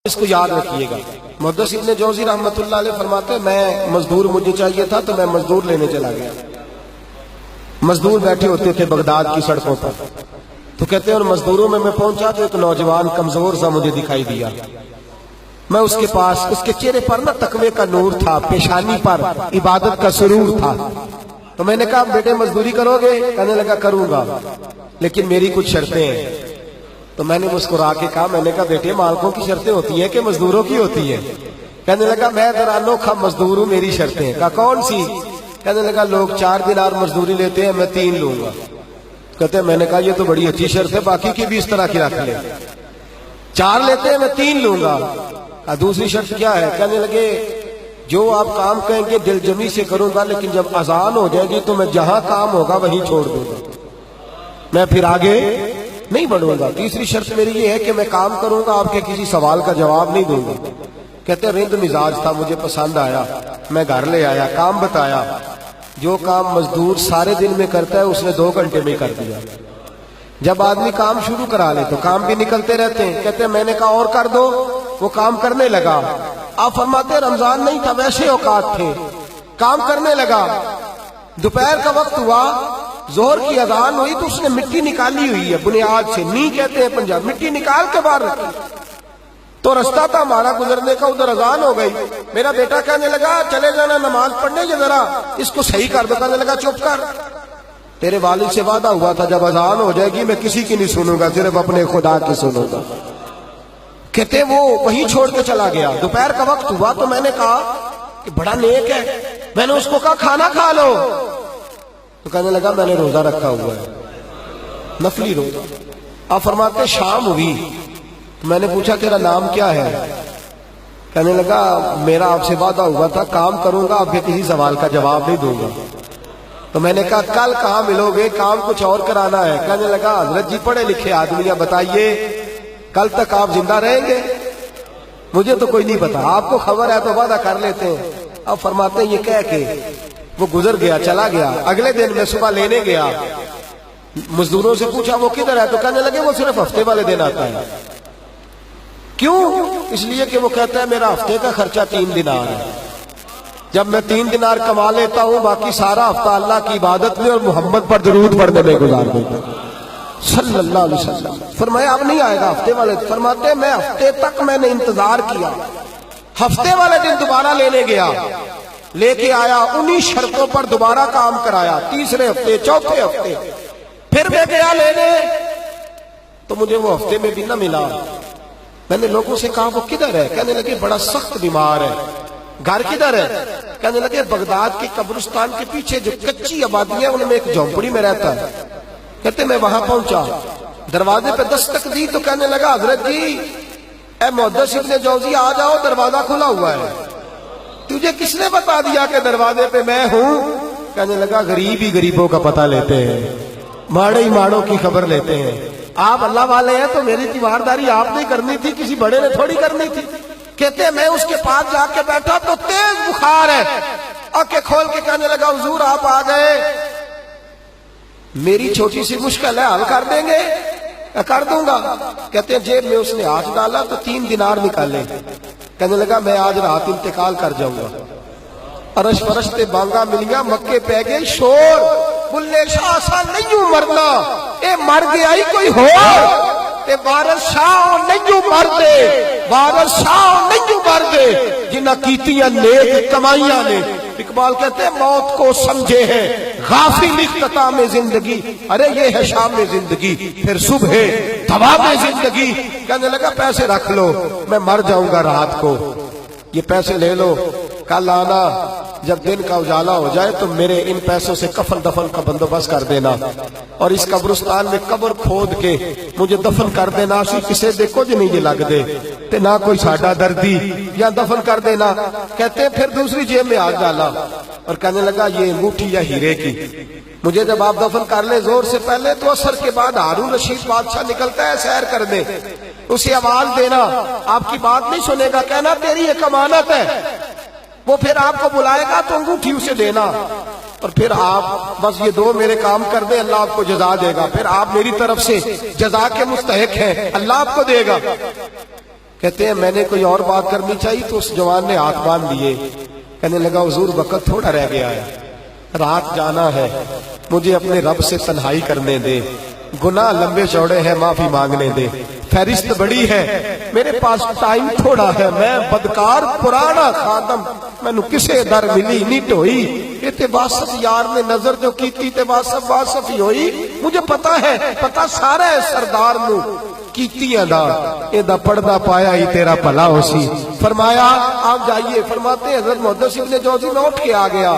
اس کو یاد رکھیے گا۔ محدث ابن جوزی رحمۃ اللہ علیہ فرماتے ہیں میں مزدور مجھے چاہیے تھا تو میں مزدور لینے چلا گیا۔ مزدور بیٹھے ہوتے تھے بغداد کی سڑکوں پر، تو کہتے ہیں اور مزدوروں میں پہنچا تو ایک نوجوان کمزور سا مجھے دکھائی دیا۔ میں اس کے پاس، اس کے چہرے پر نا تقوی کا نور تھا، پیشانی پر عبادت کا سرور تھا۔ تو میں نے کہا بیٹے مزدوری کرو گے؟ کہنے لگا کروں گا لیکن میری کچھ شرطیں ہیں۔ تو میں نے مسکرا کے کہا، میں نے کہا بیٹے مالکوں کی شرطیں ہوتی ہیں کہ مزدوروں کی ہوتی ہیں؟ کہنے لگا میں ذرا انوکھا مزدور ہوں، میری شرطیں ہیں۔ کہا کون سی؟ کہنے لگا لوگ 4 دینار مزدوری لیتے ہیں، میں 3 لوں گا۔ کہتے ہیں میں نے کہا یہ تو بڑی اچھی شرط ہے، باقی کی بھی اس طرح کی رکھ لیں۔ 4 لیتے ہیں میں 3 لوں گا۔ دوسری شرط کیا ہے؟ کہنے لگے جو آپ کام کہیں گے دل جمی سے کروں گا، لیکن جب اذان ہو جائے گی تو میں جہاں کام ہوگا وہیں چھوڑ دوں گا، میں پھر آگے نہیں بڑھوں گا۔ تیسری شرط میری یہ ہے کہ میں کام کروں گا، آپ کے کسی سوال کا جواب نہیں دوں گا۔ کہتے ہیں رند مزاج تھا، مجھے پسند آیا، میں گھر لے آیا، کام بتایا۔ جو کام مزدور سارے دن میں کرتا ہے اس نے 2 گھنٹے میں کر دیا۔ جب آدمی کام شروع کرا لے تو کام بھی نکلتے رہتے ہیں۔ کہتے ہیں میں نے کہا اور کر دو، وہ کام کرنے لگا۔ آپ فرماتے ہیں رمضان نہیں تھا، ویسے اوقات تھے، کام کرنے لگا۔ دوپہر کا وقت ہوا، ظہر کی اذان ہوئی تو اس نے مٹی نکالی ہوئی ہے بنیاد سے، نی کہتے ہیں پنجاب، مٹی نکال کے باہر رکھی۔ تو رستہ تھا ہمارا گزرنے کا، ادھر اذان ہو گئی۔ میرا بیٹا کہنے لگا چلے جانا نماز پڑھنے، یہ ذرا اس کو صحیح کر دو۔ کہنے لگا چپ کر، تیرے والد سے وعدہ ہوا تھا جب اذان ہو جائے گی میں کسی کی نہیں سنوں گا، صرف اپنے خدا کی سنوں گا۔ کہتے وہ وہیں چھوڑ کے چلا گیا۔ دوپہر کا وقت ہوا تو میں نے کہا کہ بڑا نیک ہے، میں نے اس کو کہا کھانا کھا لو۔ تو کہنے لگا میں نے روزہ رکھا ہوا ہے، نفلی روزہ۔ آپ فرماتے شام ہوئی تو میں نے پوچھا تیرا نام کیا ہے؟ کہنے لگا میرا آپ سے وعدہ ہوا تھا کام کروں گا، آپ کے کسی سوال کا جواب نہیں دوں گا۔ تو میں نے کہا کل کہاں ملو گے، کام کچھ اور کرانا ہے۔ کہنے لگا حضرت جی پڑھے لکھے آدمی، بتائیے کل تک آپ زندہ رہیں گے؟ مجھے تو کوئی نہیں پتا، آپ کو خبر ہے تو وعدہ کر لیتے ہیں۔ اب فرماتے ہیں یہ کہہ کے وہ گزر گیا، چلا گیا۔ اگلے دن میں صبح لینے گیا، مزدوروں سے پوچھا وہ کدھر ہے؟ تو کہنے لگے وہ صرف ہفتے والے دن آتا ہے۔ کیوں؟ اس لیے کہ وہ کہتا ہے میرا ہفتے کا خرچہ 3 دینار ہے، جب میں 3 دینار کما لیتا ہوں باقی سارا ہفتہ اللہ کی عبادت میں اور محمد پر درود پڑھنے میں گزار دیتا ہوں صلی اللہ علیہ وسلم۔ فرمایا اب نہیں آئے گا ہفتے والے۔ فرماتے میں ہفتے تک میں نے انتظار کیا، ہفتے والے دن دوبارہ لینے گیا، لے کے آیا، انہی شرطوں پر دوبارہ کام کرایا، تیسرے ہفتے، چوتھے ہفتے۔ پھر میں گیا لینے تو مجھے وہ ہفتے میں بھی نہ ملا۔ میں نے لوگوں سے کہا وہ کدھر ہے؟ کہنے لگے بڑا سخت بیمار ہے۔ گھر کدھر ہے؟ کہنے لگے بغداد کے قبرستان کے پیچھے جو کچی آبادی ہے ان میں ایک جھونپڑی میں رہتا ہے۔ کہتے میں وہاں پہنچا، دروازے پہ دستک دی تو کہنے لگا حضرت جی اے محدث ابن جوزی آ جاؤ، دروازہ کھلا ہوا ہے۔ تجھے کس نے بتا دیا کہ دروازے پہ میں ہوں؟ کہنے لگا غریب ہی غریبوں کا پتہ لیتے ہیں، ماڑے ہی ماڑوں کی خبر لیتے ہیں۔ آپ اللہ والے ہیں تو میری تیمارداری آپ نے کرنی تھی، کسی بڑے نے تھوڑی کرنی تھی۔ کہتے ہیں میں اس کے پاس جا کے بیٹھا تو تیز بخار ہے، آنکھیں کھول کے کہنے لگا حضور آپ آ گئے، میری چھوٹی سی مشکل ہے، حل کر دیں گے؟ کر دوں گا۔ کہتے ہیں جیب میں اس نے ہاتھ ڈالا تو 3 دینار نکالے۔ کہنے لگا میں آج رات انتقال کر جاؤں گا۔ عرش فرشتے بانگا ملیا، مکے پہ گئے شور، بلے شاہ سا نہیں مرنا، اے مر گیا ہی کوئی ہو، تے وارث شاہ نہیں مردے، وارث شاہ نہیں مردے جنہ کیتیاں نیک کمائیاں نے۔ اقبال کہتے ہیں موت کو سمجھے ہیں غافل اختتام زندگی، ارے یہ ہے شام زندگی پھر صبح دوام زندگی۔ کہنے لگا پیسے رکھ لو، میں مر جاؤں گا رات کو، یہ پیسے لے لو، کل آنا جب دن کا اجالا ہو جائے تو میرے ان پیسوں سے کفن دفن کا بندوبست کر دینا، اور اس قبرستان میں قبر کھود کے مجھے دفن کر دینا، اسی کسے دیکھو جو نہیں لگ دے تے نہ کوئی ساڈا دردی، یا دفن کر دینا۔ کہتے ہیں پھر دوسری جیب میں ہاتھ ڈالا اور کہنے لگا یہ انگوٹھی یا ہیرے کی، مجھے جب آپ دفن کر لیں زور سے پہلے تو عصر کے بعد ہارون رشید بادشاہ نکلتا ہے سیر کرنے، اسے آواز دینا، آپ کی بات نہیں سنے گا، کہنا تیری ایک امانت ہے، وہ پھر آپ کو بلائے گا تو انگوٹھی اسے دینا، اور پھر آپ بس یہ 2 میرے کام کر دیں، اللہ آپ کو جزا دے گا، پھر آپ میری طرف سے جزا کے مستحق ہیں، اللہ آپ کو دے گا۔ کہتے ہیں میں نے کوئی اور بات کرنی چاہیے تو اس جوان نے ہاتھ باندھ دیے، کہنے لگا حضور وقت تھوڑا رہ گیا ہے، رات جانا ہے، مجھے اپنے رب سے تنہائی کرنے دے، گناہ لمبے چوڑے ہیں، معافی مانگنے دے، فہرست بڑی ہے، میرے پاس ٹائم تھوڑا ہے، میں بدکار پرانا خادم، مینو کسے در ملی نہیں ٹوئی، یہ تے واسف یار نے نظر جو کیتی تے واسف ہی ہوئی، مجھے پتا ہے، پتا سارا ہے سردار نو کیتیاں دا، اے دا پردہ پایا ہی تیرا بھلا ہو سی۔ فرمایا آپ جائیے، فرماتے حضرت محدث ابن جوزی میں اٹھ کے آ گیا،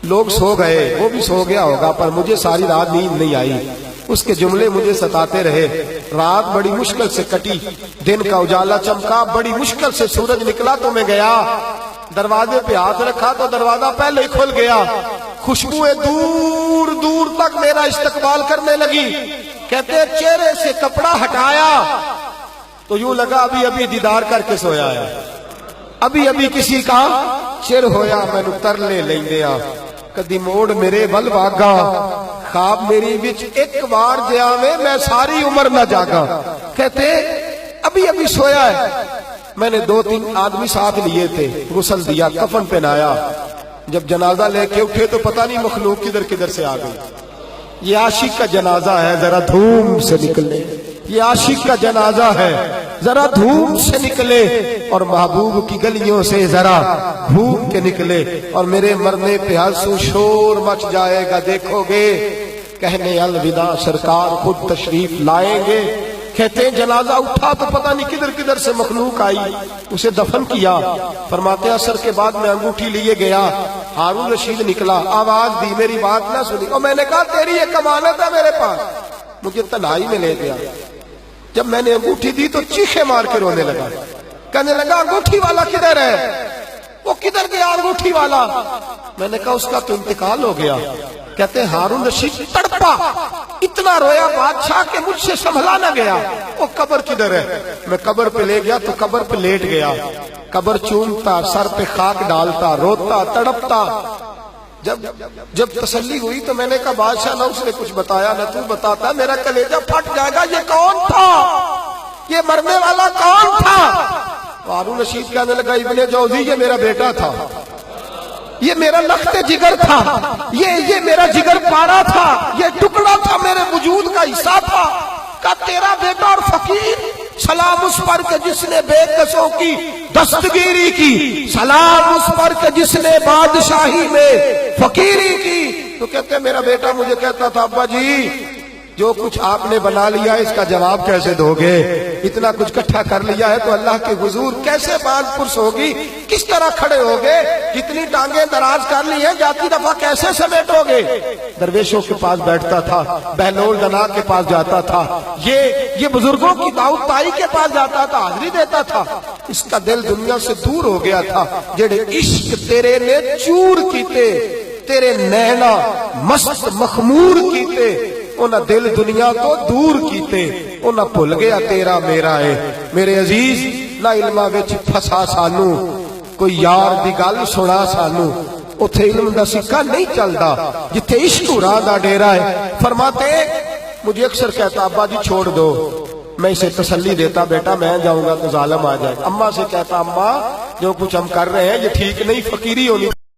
لوگ سو گئے، وہ بھی سو گیا ہوگا، پر مجھے ساری رات نیند نہیں آئی، اس کے جملے مجھے ستاتے رہے، رات بڑی مشکل سے کٹی، دن کا اجالا چمکا، بڑی مشکل سے سورج نکلا تو میں گیا، دروازے پہ ہاتھ رکھا تو دروازہ پہلے ہی کھل گیا، خوشبوئیں دور دور تک میرا استقبال کرنے لگی، کہتے ہیں چہرے سے کپڑا ہٹایا تو یوں لگا ابھی ابھی دیدار کر کے سویا ہے، ابھی ابھی کسی کا چر ہویا، میں نو ترلے لیندیا، کدی موڑ میرے ول واگا، خواب میری وچ ایک بار جاوے میں ساری عمر نہ جاگا، کہتے ابھی ابھی سویا ہے، میں نے 2-3 آدمی ساتھ لیے تھے، غسل دیا، کفن پہنایا، جب جنازہ لے کے اٹھے تو پتہ نہیں مخلوق کدھر کدھر سے آ گئی، یہ عاشق کا جنازہ ہے ذرا دھوم سے نکلے، یہ عاشق کا جنازہ ہے ذرا دھوم سے نکلے، اور محبوب کی گلیوں سے ذرا گھوم کے نکلے، اور میرے مرنے پہ آنسو شور مچ جائے گا، دیکھو گے کہنے الوداع سرکار خود تشریف لائیں گے۔ کہتے ہیں جنازہ اٹھا تو پتہ نہیں کدھر کدھر سے مخلوق آئی، اسے دفن کیا، فرماتے ہیں عصر کے بعد میں انگوٹھی لیے گیا، ہارون رشید نکلا، آواز دی، میری بات نہ سنی، اور میں نے کہا تیری ایک امانت ہے میرے پاس، مجھے تنہائی میں لے گیا، جب میں نے انگوٹھی دی تو چیخے مار کے رونے لگا، کہنے لگا انگوٹھی والا کدھر ہے، وہ کدھر گیا انگوٹھی والا، میں نے کہا اس کا تو انتقال ہو گیا، کہتے ہیں ہارون رشید تڑپا، اتنا رویا بادشاہ کہ مجھ سے سنبھلا نہ گیا، وہ قبر کدھر ہے، میں قبر پہ لے گیا تو قبر پہ لیٹ گیا، قبر چومتا، سر پہ خاک ڈالتا، روتا، تڑپتا، جب تسلی ہوئی تو میں نے کہا بادشاہ نہ اس نے کچھ بتایا نہ تو بتاتا، میرا کلیجہ پھٹ جائے گا، یہ کون تھا، یہ مرنے والا کون تھا، ہارون رشید کہنے لگا ابن جوزی یہ میرا بیٹا تھا، یہ میرا لخت جگر تھا، یہ میرا جگر پارا تھا، یہ ٹکڑا تھا میرے وجود کا حصہ تھا، کہ تیرا بیٹا اور فقیر، سلام اس پر کہ جس نے بے کسوں کی دستگیری کی، سلام اس پر کہ جس نے بادشاہی میں فقیری کی، تو کہتے ہیں میرا بیٹا مجھے کہتا تھا ابا جی جو کچھ آپ نے بنا لیا اس کا جواب کیسے دو گے، اتنا کچھ اکٹھا کر لیا ہے تو اللہ کے حضور کیسے باندھ پرس ہوگی، کس طرح کھڑے ہوگے، جتنی ٹانگیں دراز کر لی ہیں جاتی دفعہ کیسے سمیٹو گے، درویشوں کے پاس بیٹھتا تھا، بہلول دنا کے پاس جاتا تھا، یہ بزرگوں کی دعوت تائی کے پاس جاتا تھا، حاضری دیتا تھا، اس کا دل دنیا سے دور ہو گیا تھا، جڑے عشق تیرے نے چور کیتے، تیرے نینا مست مخمور کیتے، انہاں دل دنیا تو دور کیتے، انہاں بھول گیا تیرا میرا ہے، میرے عزیز لا علمہ وچ پھسا سانو، کوئی یار دی گل سنا سانو، اتھے علم دا سکہ نہیں چلدا، جتھے عشق راہ دا ڈیرا ہے، فرماتے مجھے اکثر کہتا ابا جی چھوڑ دو، میں اسے تسلی دیتا بیٹا میں جاؤں گا تو ظالم آ جائے، اماں سے کہتا اماں جو کچھ ہم کر رہے ہیں یہ ٹھیک نہیں، فقیری ہونی